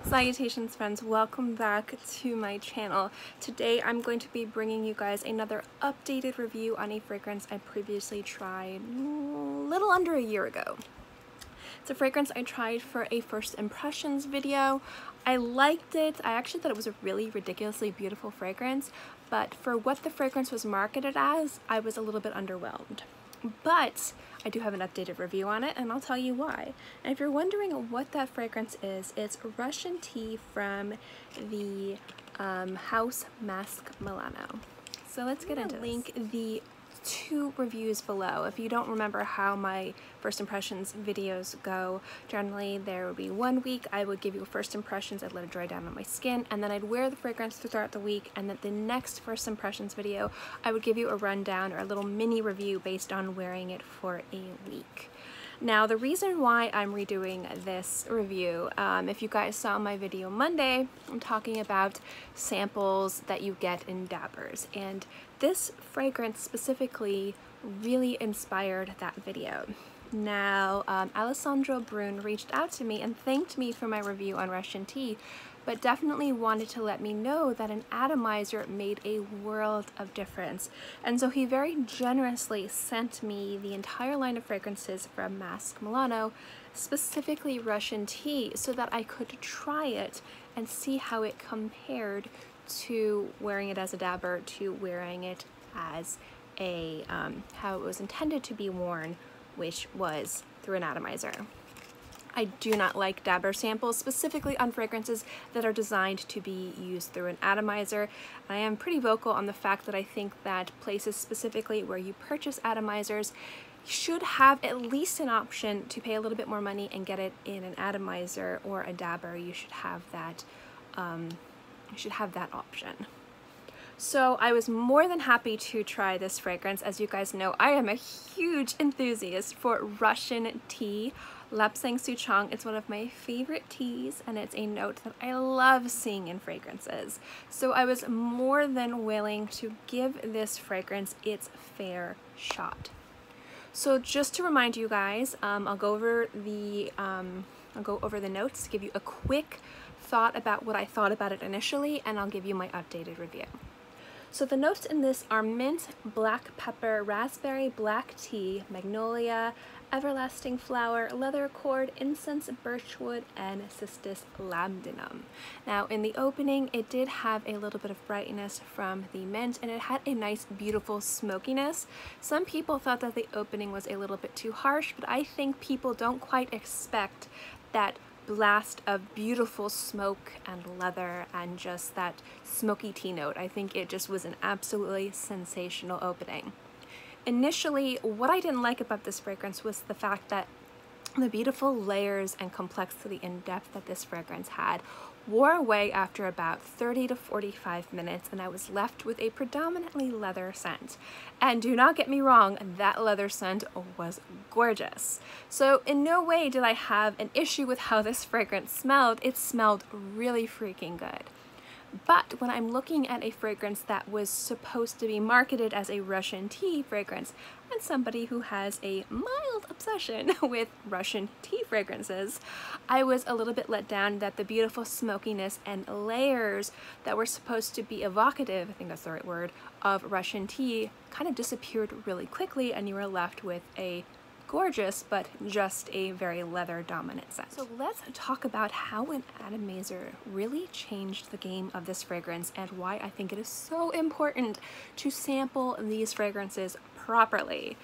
Salutations friends, welcome back to my channel. Today I'm going to be bringing you guys another updated review on a fragrance I previously tried a little under a year ago. It's a fragrance I tried for a first impressions video. I liked it. I actually thought it was a really ridiculously beautiful fragrance, but for what the fragrance was marketed as, I was a little bit underwhelmed. But I do have an updated review on it, and I'll tell you why. And if you're wondering what that fragrance is, it's Russian tea from the house Masque Milano. So let's get into this. Link the two reviews below. If you don't remember how my first impressions videos go, generally there would be 1 week I would give you first impressions, I'd let it dry down on my skin, and then I'd wear the fragrance throughout the week, and then the next first impressions video I would give you a rundown or a little mini review based on wearing it for a week. Now, the reason why I'm redoing this review, if you guys saw my video Monday, I'm talking about samples that you get in dabbers, and this fragrance specifically really inspired that video. Now, Alessandro Brun reached out to me and thanked me for my review on Russian tea, but definitely wanted to let me know that an atomizer made a world of difference. And so he very generously sent me the entire line of fragrances from Masque Milano, specifically Russian tea, so that I could try it and see how it compared to wearing it as a dabber to wearing it as a, how it was intended to be worn, which was through an atomizer. I do not like dabber samples, specifically on fragrances that are designed to be used through an atomizer. I am pretty vocal on the fact that I think that places specifically where you purchase atomizers should have at least an option to pay a little bit more money and get it in an atomizer or a dabber. You should have that. Option. So I was more than happy to try this fragrance. As you guys know, I am a huge enthusiast for Russian tea. Lapsang Souchong, it's one of my favorite teas, and it's a note that I love seeing in fragrances. So I was more than willing to give this fragrance its fair shot. So just to remind you guys, I'll go over the notes, give you a quick thought about what I thought about it initially, and I'll give you my updated review. So the notes in this are mint, black pepper, raspberry, black tea, magnolia, everlasting flower, leather accord, incense, birchwood, and cistus labdanum. Now in the opening it did have a little bit of brightness from the mint, and it had a nice beautiful smokiness. Some people thought that the opening was a little bit too harsh, but I think people don't quite expect that blast of beautiful smoke and leather and just that smoky tea note. I think it just was an absolutely sensational opening. Initially, what I didn't like about this fragrance was the fact that the beautiful layers and complexity and depth that this fragrance had wore away after about 30 to 45 minutes, and I was left with a predominantly leather scent. And do not get me wrong, that leather scent was gorgeous. So in no way did I have an issue with how this fragrance smelled. It smelled really freaking good. But when I'm looking at a fragrance that was supposed to be marketed as a Russian tea fragrance, and somebody who has a mild obsession with Russian tea fragrances, I was a little bit let down that the beautiful smokiness and layers that were supposed to be evocative, I think that's the right word, of Russian tea kind of disappeared really quickly, and you were left with a gorgeous but just a very leather dominant scent. So let's talk about how an atomizer really changed the game of this fragrance and why I think it is so important to sample these fragrances properly.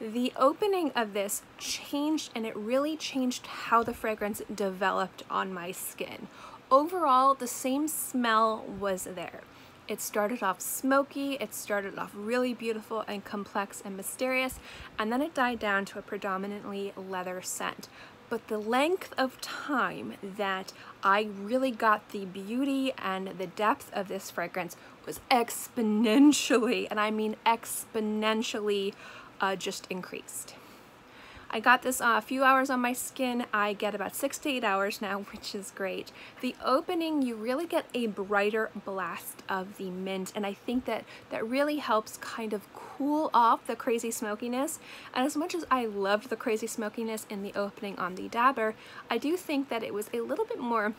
The opening of this changed, and it really changed how the fragrance developed on my skin. Overall, the same smell was there. It started off smoky, it started off really beautiful and complex and mysterious, and then it died down to a predominantly leather scent. But the length of time that I really got the beauty and the depth of this fragrance was exponentially, and I mean exponentially, just increased. I got this a few hours on my skin. I get about 6 to 8 hours now, which is great. The opening, you really get a brighter blast of the mint, and I think that really helps kind of cool off the crazy smokiness. And as much as I loved the crazy smokiness in the opening on the dabber, I do think that it was a little bit more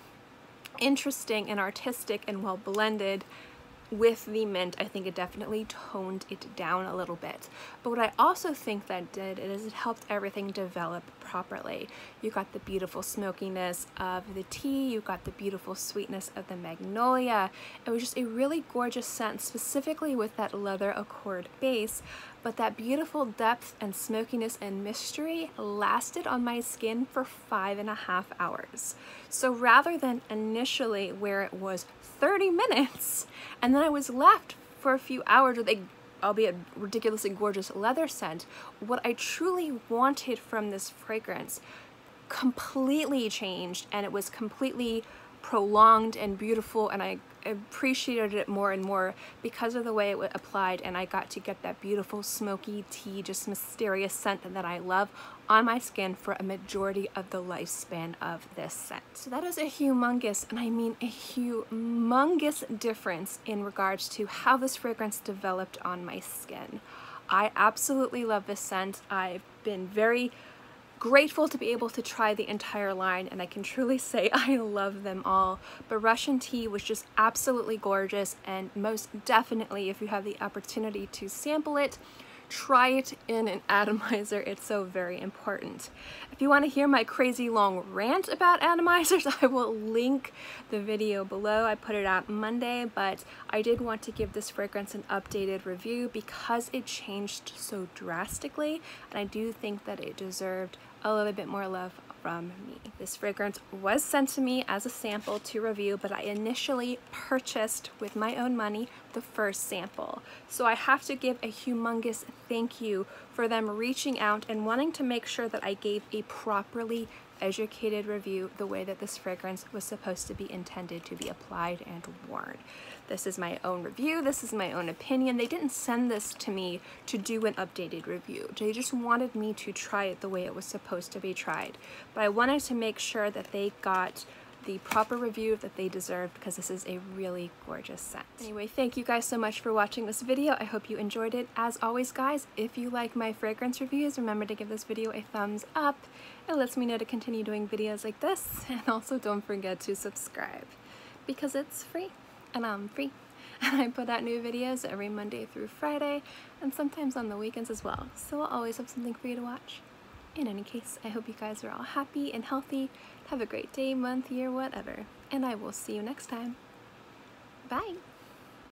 interesting and artistic and well blended with the mint. I think it definitely toned it down a little bit. But what I also think that did is it helped everything develop properly. You got the beautiful smokiness of the tea, you got the beautiful sweetness of the magnolia. It was just a really gorgeous scent, specifically with that leather accord base, but that beautiful depth and smokiness and mystery lasted on my skin for 5.5 hours. So rather than initially where it was 30 minutes, and then I was left for a few hours with a, albeit ridiculously gorgeous leather scent, what I truly wanted from this fragrance completely changed, and it was completely prolonged and beautiful, and I appreciated it more and more because of the way it applied, and I got to get that beautiful smoky tea, just mysterious scent that I love on my skin for a majority of the lifespan of this scent. So that is a humongous, and I mean a humongous difference in regards to how this fragrance developed on my skin. I absolutely love this scent. I've been very grateful to be able to try the entire line, and I can truly say I love them all. But Russian tea was just absolutely gorgeous, and most definitely, if you have the opportunity to sample it, try it in an atomizer. It's so very important. If you want to hear my crazy long rant about atomizers, I will link the video below. I put it out Monday, but I did want to give this fragrance an updated review because it changed so drastically, and I do think that it deserved a little bit more love from me. This fragrance was sent to me as a sample to review, but I initially purchased with my own money the first sample. So I have to give a humongous thank you for them reaching out and wanting to make sure that I gave a properly educated review the way that this fragrance was supposed to be intended to be applied and worn. This is my own review, this is my own opinion. They didn't send this to me to do an updated review. They just wanted me to try it the way it was supposed to be tried. But I wanted to make sure that they got the proper review that they deserved because this is a really gorgeous scent. Anyway, thank you guys so much for watching this video. I hope you enjoyed it. As always, guys, if you like my fragrance reviews, remember to give this video a thumbs up. It lets me know to continue doing videos like this, and also don't forget to subscribe because it's free and I'm free. And I put out new videos every Monday through Friday and sometimes on the weekends as well. So I'll always have something for you to watch. In any case, I hope you guys are all happy and healthy. Have a great day, month, year, whatever. And I will see you next time. Bye!